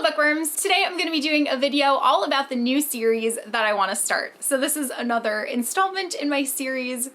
bookworms! Today I'm going to be doing a video all about the new series that I want to start. So this is another installment in my series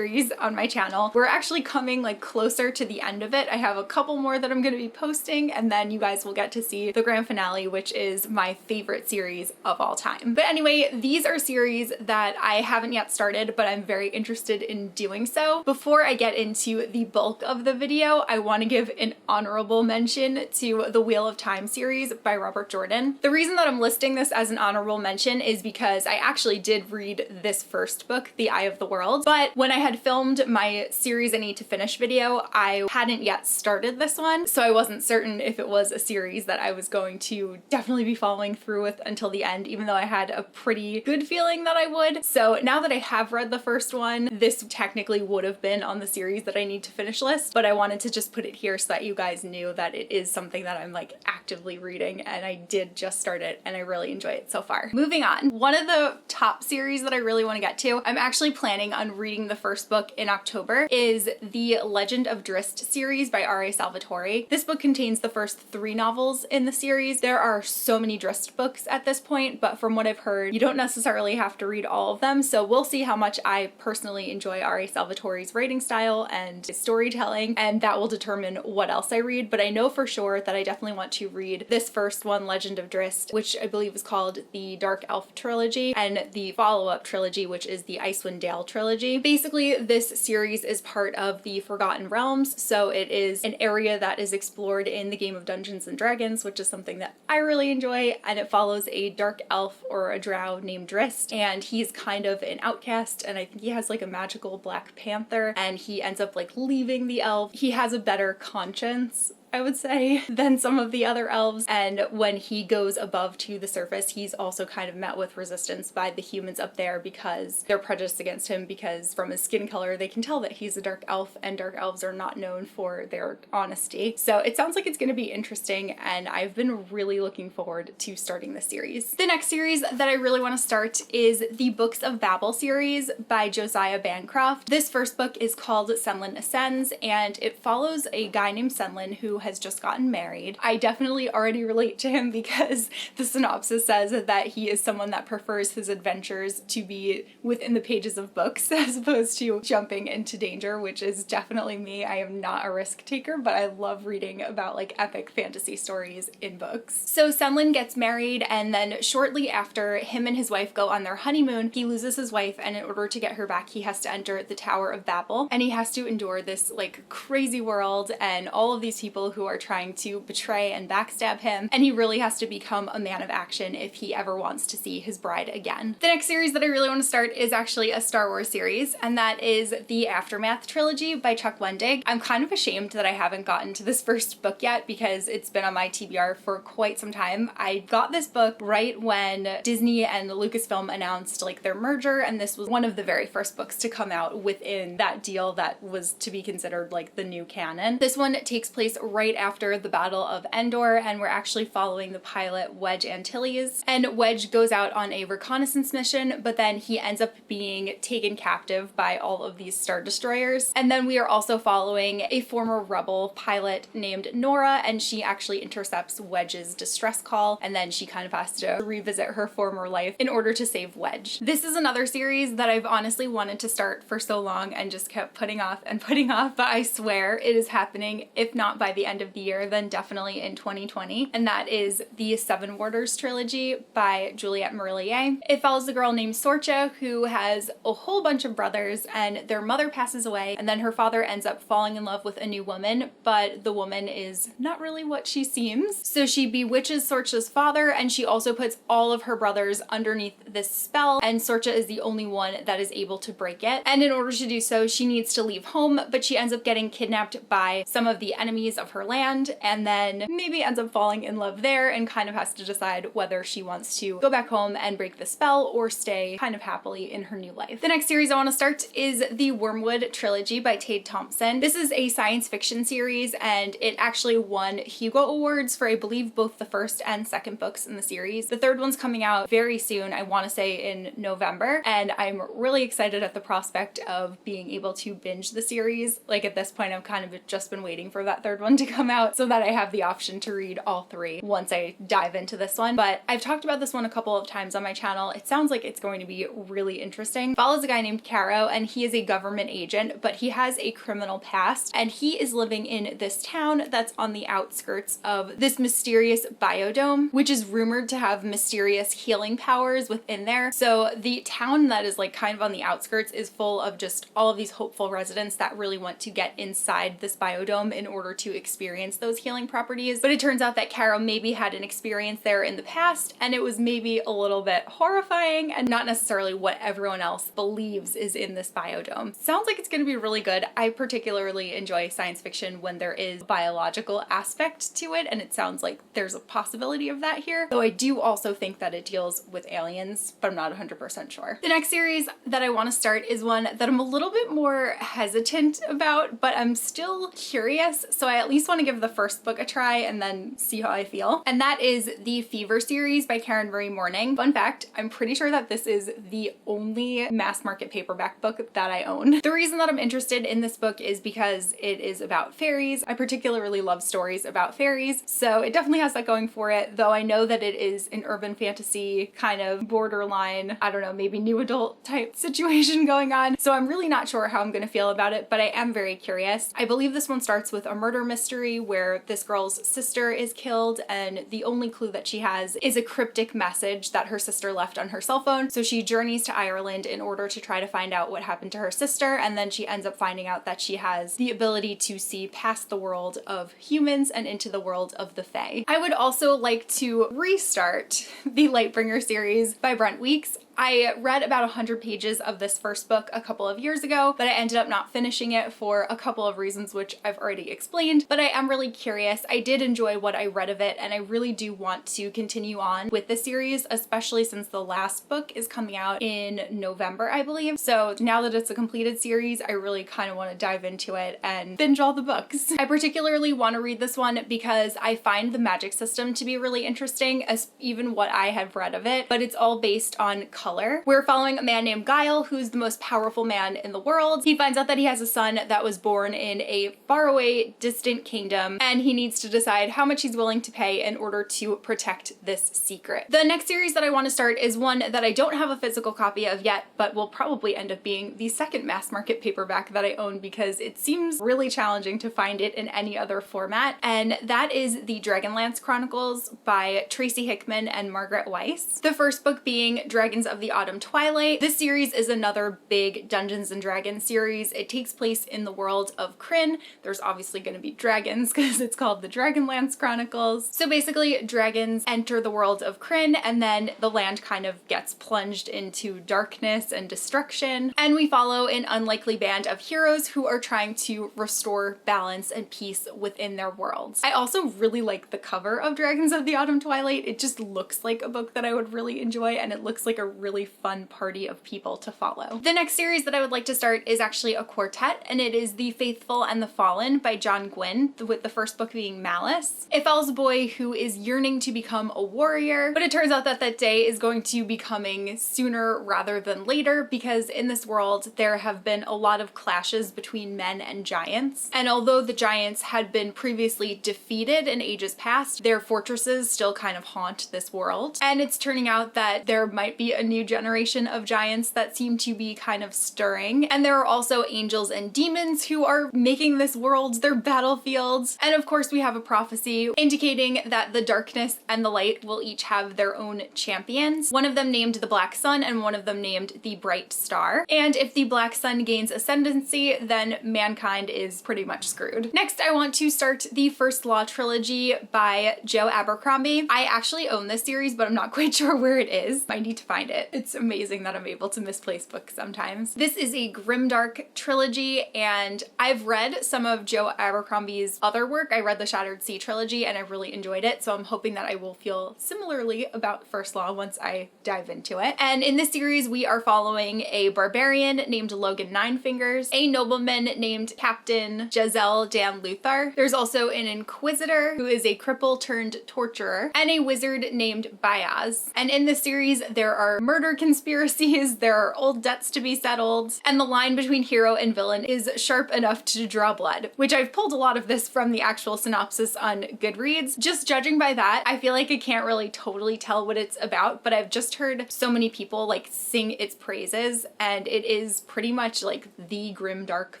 on my channel. We're actually coming like closer to the end of it. I have a couple more that I'm going to be posting, and then you guys will get to see the grand finale, which is my favorite series of all time. But anyway, these are series that I haven't yet started, but I'm very interested in doing so. Before I get into the bulk of the video, I want to give an honorable mention to the Wheel of Time series by Robert Jordan. The reason that I'm listing this as an honorable mention is because I actually did read this first book, The Eye of the World, but when I had filmed my series I need to finish video, I hadn't yet started this one, so I wasn't certain if it was a series that I was going to definitely be following through with until the end, even though I had a pretty good feeling that I would. So now that I have read the first one, this technically would have been on the series that I need to finish list, but I wanted to just put it here so that you guys knew that it is something that I'm like actively reading, and I did just start it and I really enjoy it so far. Moving on, one of the top series that I really want to get to, I'm actually planning on reading the first book in October, is the Legend of Drizzt series by R.A. Salvatore. This book contains the first 3 novels in the series. There are so many Drizzt books at this point, but from what I've heard, you don't necessarily have to read all of them, so we'll see how much I personally enjoy R.A. Salvatore's writing style and his storytelling, and that will determine what else I read. But I know for sure that I definitely want to read this first one, Legend of Drizzt, which I believe is called the Dark Elf trilogy, and the follow-up trilogy, which is the Icewind Dale trilogy. Basically, this series is part of the Forgotten Realms, so it is an area that is explored in the game of Dungeons and Dragons, which is something that I really enjoy, and it follows a dark elf or a drow named Drizzt, and he's kind of an outcast, and I think he has like a magical black panther, and he ends up like leaving the elf. He has a better conscience, I would say, than some of the other elves, and when he goes above to the surface, he's also kind of met with resistance by the humans up there because they're prejudiced against him, because from his skin color they can tell that he's a dark elf, and dark elves are not known for their honesty. So it sounds like it's going to be interesting, and I've been really looking forward to starting this series. The next series that I really want to start is the Books of Babel series by Josiah Bancroft. This first book is called Senlin Ascends, and it follows a guy named Senlin who has just gotten married. I definitely already relate to him because the synopsis says that he is someone that prefers his adventures to be within the pages of books as opposed to jumping into danger, which is definitely me. I am not a risk taker, but I love reading about like epic fantasy stories in books. So Senlin gets married, and then shortly after him and his wife go on their honeymoon, he loses his wife, and in order to get her back, he has to enter the Tower of Babel, and he has to endure this like crazy world and all of these people who are trying to betray and backstab him, and he really has to become a man of action if he ever wants to see his bride again. The next series that I really want to start is actually a Star Wars series, and that is the Aftermath trilogy by Chuck Wendig. I'm kind of ashamed that I haven't gotten to this first book yet because it's been on my TBR for quite some time. I got this book right when Disney and Lucasfilm announced like their merger, and this was one of the very first books to come out within that deal that was to be considered like the new canon. This one takes place right after the Battle of Endor, and we're actually following the pilot Wedge Antilles, and Wedge goes out on a reconnaissance mission, but then he ends up being taken captive by all of these Star Destroyers. And then we are also following a former rebel pilot named Nora, and she actually intercepts Wedge's distress call, and then she kind of has to revisit her former life in order to save Wedge. This is another series that I've honestly wanted to start for so long and just kept putting off and putting off, but I swear it is happening, if not by the end of the year, then definitely in 2020, and that is the Seven Warders trilogy by Juliette Marillier. It follows the girl named Sorcha who has a whole bunch of brothers, and their mother passes away, and then her father ends up falling in love with a new woman, but the woman is not really what she seems. So she bewitches Sorcha's father, and she also puts all of her brothers underneath this spell, and Sorcha is the only one that is able to break it. And in order to do so, she needs to leave home, but she ends up getting kidnapped by some of the enemies of her land, and then maybe ends up falling in love there and kind of has to decide whether she wants to go back home and break the spell or stay kind of happily in her new life. The next series I want to start is the Wormwood trilogy by Tade Thompson. This is a science fiction series, and it actually won Hugo Awards for I believe both the first and second books in the series. The third one's coming out very soon, I want to say in November, and I'm really excited at the prospect of being able to binge the series. Like at this point I've kind of just been waiting for that third one to come out so that I have the option to read all three once I dive into this one. But I've talked about this one a couple of times on my channel. It sounds like it's going to be really interesting. It follows a guy named Caro, and he is a government agent, but he has a criminal past, and he is living in this town that's on the outskirts of this mysterious biodome, which is rumored to have mysterious healing powers within there. So the town that is like kind of on the outskirts is full of just all of these hopeful residents that really want to get inside this biodome in order to experience those healing properties. But it turns out that Caro maybe had an experience there in the past, and it was maybe a little bit horrifying and not necessarily what everyone else believes is in this biodome. Sounds like it's going to be really good. I particularly enjoy science fiction when there is a biological aspect to it, and it sounds like there's a possibility of that here. Though I do also think that it deals with aliens, but I'm not 100% sure. The next series that I want to start is one that I'm a little bit more hesitant about, but I'm still curious, so I at least want to give the first book a try and then see how I feel. And that is the Fever series by Karen Marie Mourning. Fun fact, I'm pretty sure that this is the only mass market paperback book that I own. The reason that I'm interested in this book is because it is about fairies. I particularly love stories about fairies, so it definitely has that going for it, though I know that it is an urban fantasy kind of borderline, I don't know, maybe new adult type situation going on. So I'm really not sure how I'm going to feel about it, but I am very curious. I believe this one starts with a murder mystery where this girl's sister is killed, and the only clue that she has is a cryptic message that her sister left on her cell phone. So she journeys to Ireland in order to try to find out what happened to her sister, and then she ends up finding out that she has the ability to see past the world of humans and into the world of the Fae. I would also like to restart the Lightbringer series by Brent Weeks. I read about 100 pages of this first book a couple of years ago, but I ended up not finishing it for a couple of reasons which I've already explained, but I am really curious. I did enjoy what I read of it, and I really do want to continue on with the series, especially since the last book is coming out in November, I believe. So now that it's a completed series, I really kind of want to dive into it and binge all the books. I particularly want to read this one because I find the magic system to be really interesting, as even what I have read of it, but it's all based on color. We're following a man named Guile, who's the most powerful man in the world. He finds out that he has a son that was born in a faraway, distant kingdom, and he needs to decide how much he's willing to pay in order to protect this secret. The next series that I want to start is one that I don't have a physical copy of yet, but will probably end up being the second mass market paperback that I own because it seems really challenging to find it in any other format, and that is the Dragonlance Chronicles by Tracy Hickman and Margaret Weiss. The first book being Dragons of the Autumn Twilight. This series is another big Dungeons and Dragons series. It takes place in the world of Krynn. There's obviously going to be dragons because it's called the Dragonlance Chronicles. So basically, dragons enter the world of Krynn, and then the land kind of gets plunged into darkness and destruction. And we follow an unlikely band of heroes who are trying to restore balance and peace within their worlds. I also really like the cover of Dragons of the Autumn Twilight. It just looks like a book that I would really enjoy, and it looks like a really fun party of people to follow. The next series that I would like to start is actually a quartet, and it is The Faithful and the Fallen by John Gwynne, with the first book being Malice. It follows a boy who is yearning to become a warrior, but it turns out that that day is going to be coming sooner rather than later because in this world there have been a lot of clashes between men and giants, and although the giants had been previously defeated in ages past, their fortresses still kind of haunt this world, and it's turning out that there might be a new generation of giants that seem to be kind of stirring, and there are also angels and demons who are making this world their battlefields. And of course we have a prophecy indicating that the darkness and the light will each have their own champions, one of them named the Black Sun and one of them named the Bright Star, and if the Black Sun gains ascendancy, then mankind is pretty much screwed. Next, I want to start the First Law trilogy by Joe Abercrombie. I actually own this series, but I'm not quite sure where it is. I need to find it. It's amazing that I'm able to misplace books sometimes. This is a grimdark trilogy, and I've read some of Joe Abercrombie's other work. I read the Shattered Sea trilogy and I really enjoyed it, so I'm hoping that I will feel similarly about First Law once I dive into it. And in this series we are following a barbarian named Logan Ninefingers, a nobleman named Captain Giselle Dan Luthar. There's also an inquisitor who is a cripple turned torturer, and a wizard named Bayaz. And in this series there are murder conspiracies, there are old debts to be settled, and the line between hero and villain is sharp enough to draw blood, which I've pulled a lot of this from the actual synopsis on Goodreads. Just judging by that, I feel like I can't really totally tell what it's about, but I've just heard so many people like sing its praises, and it is pretty much like the grim dark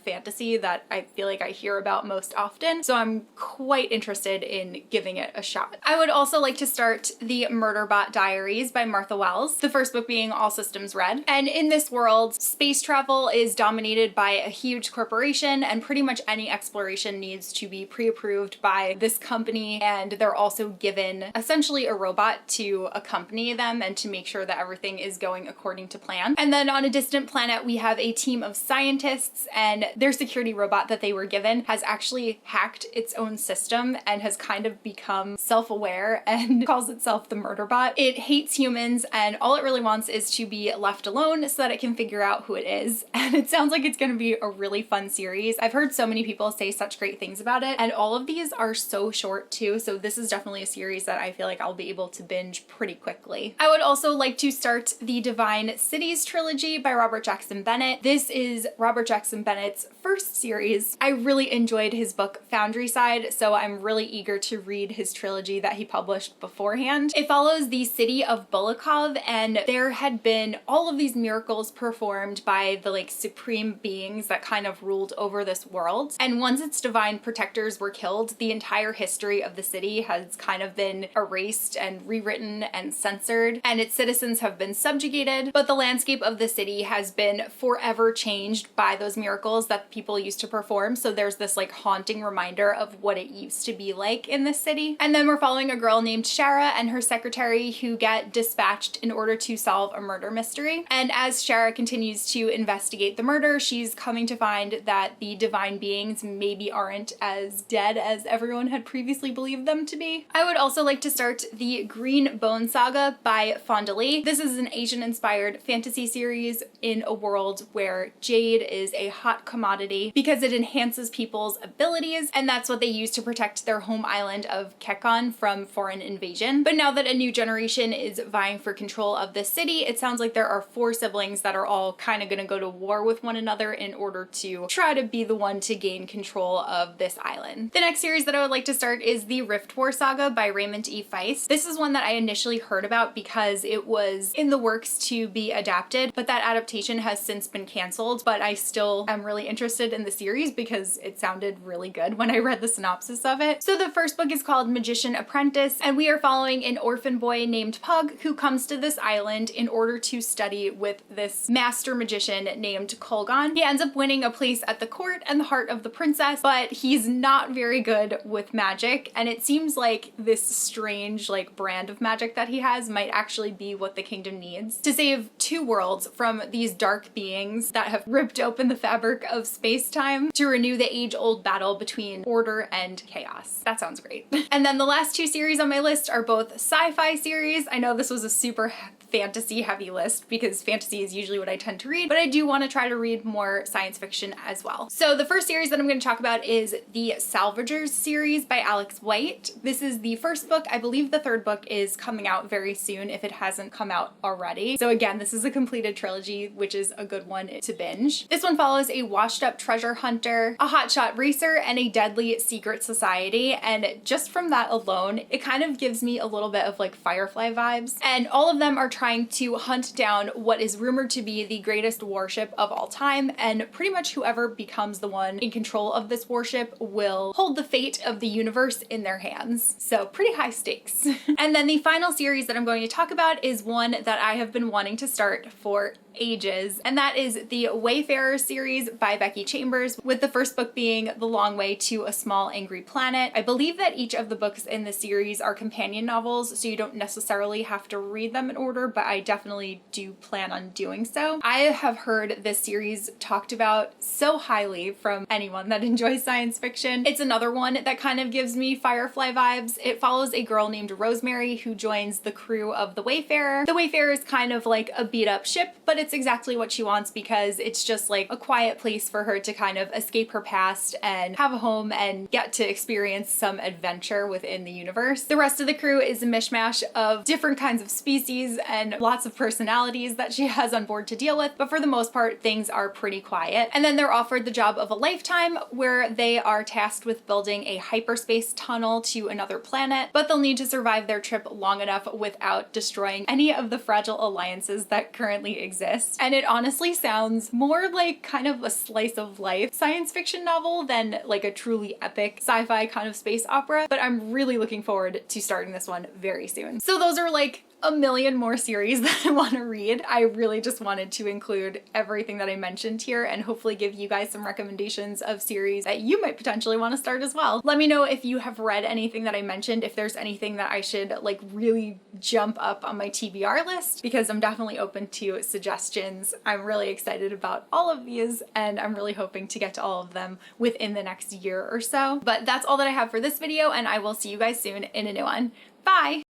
fantasy that I feel like I hear about most often, so I'm quite interested in giving it a shot. I would also like to start the Murderbot Diaries by Martha Wells, the first book being All Systems Red. And in this world, space travel is dominated by a huge corporation, and pretty much any exploration needs to be pre-approved by this company, and they're also given essentially a robot to accompany them and to make sure that everything is going according to plan. And then on a distant planet, we have a team of scientists, and their security robot that they were given has actually hacked its own system and has kind of become self-aware and calls itself the Murderbot. It hates humans, and all it really wants is to be left alone so that it can figure out who it is. And it sounds like it's going to be a really fun series. I've heard so many people say such great things about it, and all of these are so short too, so this is definitely a series that I feel like I'll be able to binge pretty quickly. I would also like to start the Divine Cities trilogy by Robert Jackson Bennett. This is Robert Jackson Bennett's first series. I really enjoyed his book Foundry Side, so I'm really eager to read his trilogy that he published beforehand. It follows the city of Bulakov, and there had been all of these miracles performed by the like supreme beings that kind of ruled over this world. And once its divine protectors were killed, the entire history of the city has kind of been erased and rewritten and censored, and its citizens have been subjugated, but the landscape of the city has been forever changed by those miracles that people used to perform. So there's this like haunting reminder of what it used to be like in this city. And then we're following a girl named Shara and her secretary who get dispatched in order to solve a murder mystery. And as Shara continues to investigate the murder, she's coming to find that the divine beings maybe aren't as dead as everyone had previously believed them to be. I would also like to start the Green Bone Saga by Fonda Lee. This is an Asian-inspired fantasy series in a world where jade is a hot commodity because it enhances people's abilities, and that's what they use to protect their home island of Kekon from foreign invasion. But now that a new generation is vying for control of this city, it sounds like there are 4 siblings that are all kind of going to go to war with one another in order to try to be the one to gain control of this island. The next series that I would like to start is the Rift War Saga by Raymond E. Feist. This is one that I initially heard about because it was in the works to be adapted, but that adaptation has since been canceled. But I still am really interested in the series because it sounded really good when I read the synopsis of it. So the first book is called Magician Apprentice, and we are following an orphan boy named Pug who comes to this island in order to study with this master magician named Kolgon. He ends up winning a place at the court and the heart of the princess, but he's not very good with magic, and it seems like this strange like brand of magic that he has might actually be what the kingdom needs to save 2 worlds from these dark beings that have ripped open the fabric of space-time to renew the age-old battle between order and chaos. That sounds great. And then the last 2 series on my list are both sci-fi series. I know this was a super fantasy heavy list because fantasy is usually what I tend to read, but I do want to try to read more science fiction as well. So the first series that I'm going to talk about is the Salvagers series by Alex White. This is the first book. I believe the 3rd book is coming out very soon if it hasn't come out already. So again, this is a completed trilogy, which is a good one to binge. This one follows a washed up treasure hunter, a hotshot racer, and a deadly secret society. And just from that alone, it kind of gives me a little bit of like Firefly vibes. And all of them are trying to hunt down what is rumored to be the greatest warship of all time, and pretty much whoever becomes the one in control of this warship will hold the fate of the universe in their hands. So pretty high stakes. And then the final series that I'm going to talk about is one that I have been wanting to start for ages, and that is the Wayfarer series by Becky Chambers, with the first book being The Long Way to a Small Angry Planet. I believe that each of the books in the series are companion novels, so you don't necessarily have to read them in order, but I definitely do plan on doing so. I have heard this series talked about so highly from anyone that enjoys science fiction. It's another one that kind of gives me Firefly vibes. It follows a girl named Rosemary who joins the crew of the Wayfarer. The Wayfarer is kind of like a beat up ship, but fits exactly what she wants because it's just like a quiet place for her to kind of escape her past and have a home and get to experience some adventure within the universe. The rest of the crew is a mishmash of different kinds of species and lots of personalities that she has on board to deal with, but for the most part, things are pretty quiet. And then they're offered the job of a lifetime where they are tasked with building a hyperspace tunnel to another planet, but they'll need to survive their trip long enough without destroying any of the fragile alliances that currently exist. And it honestly sounds more like kind of a slice of life science fiction novel than like a truly epic sci-fi kind of space opera, but I'm really looking forward to starting this one very soon. So those are like a million more series that I want to read. I really just wanted to include everything that I mentioned here and hopefully give you guys some recommendations of series that you might potentially want to start as well. Let me know if you have read anything that I mentioned, if there's anything that I should like really jump up on my TBR list, because I'm definitely open to suggestions. I'm really excited about all of these and I'm really hoping to get to all of them within the next year or so. But that's all that I have for this video and I will see you guys soon in a new one. Bye!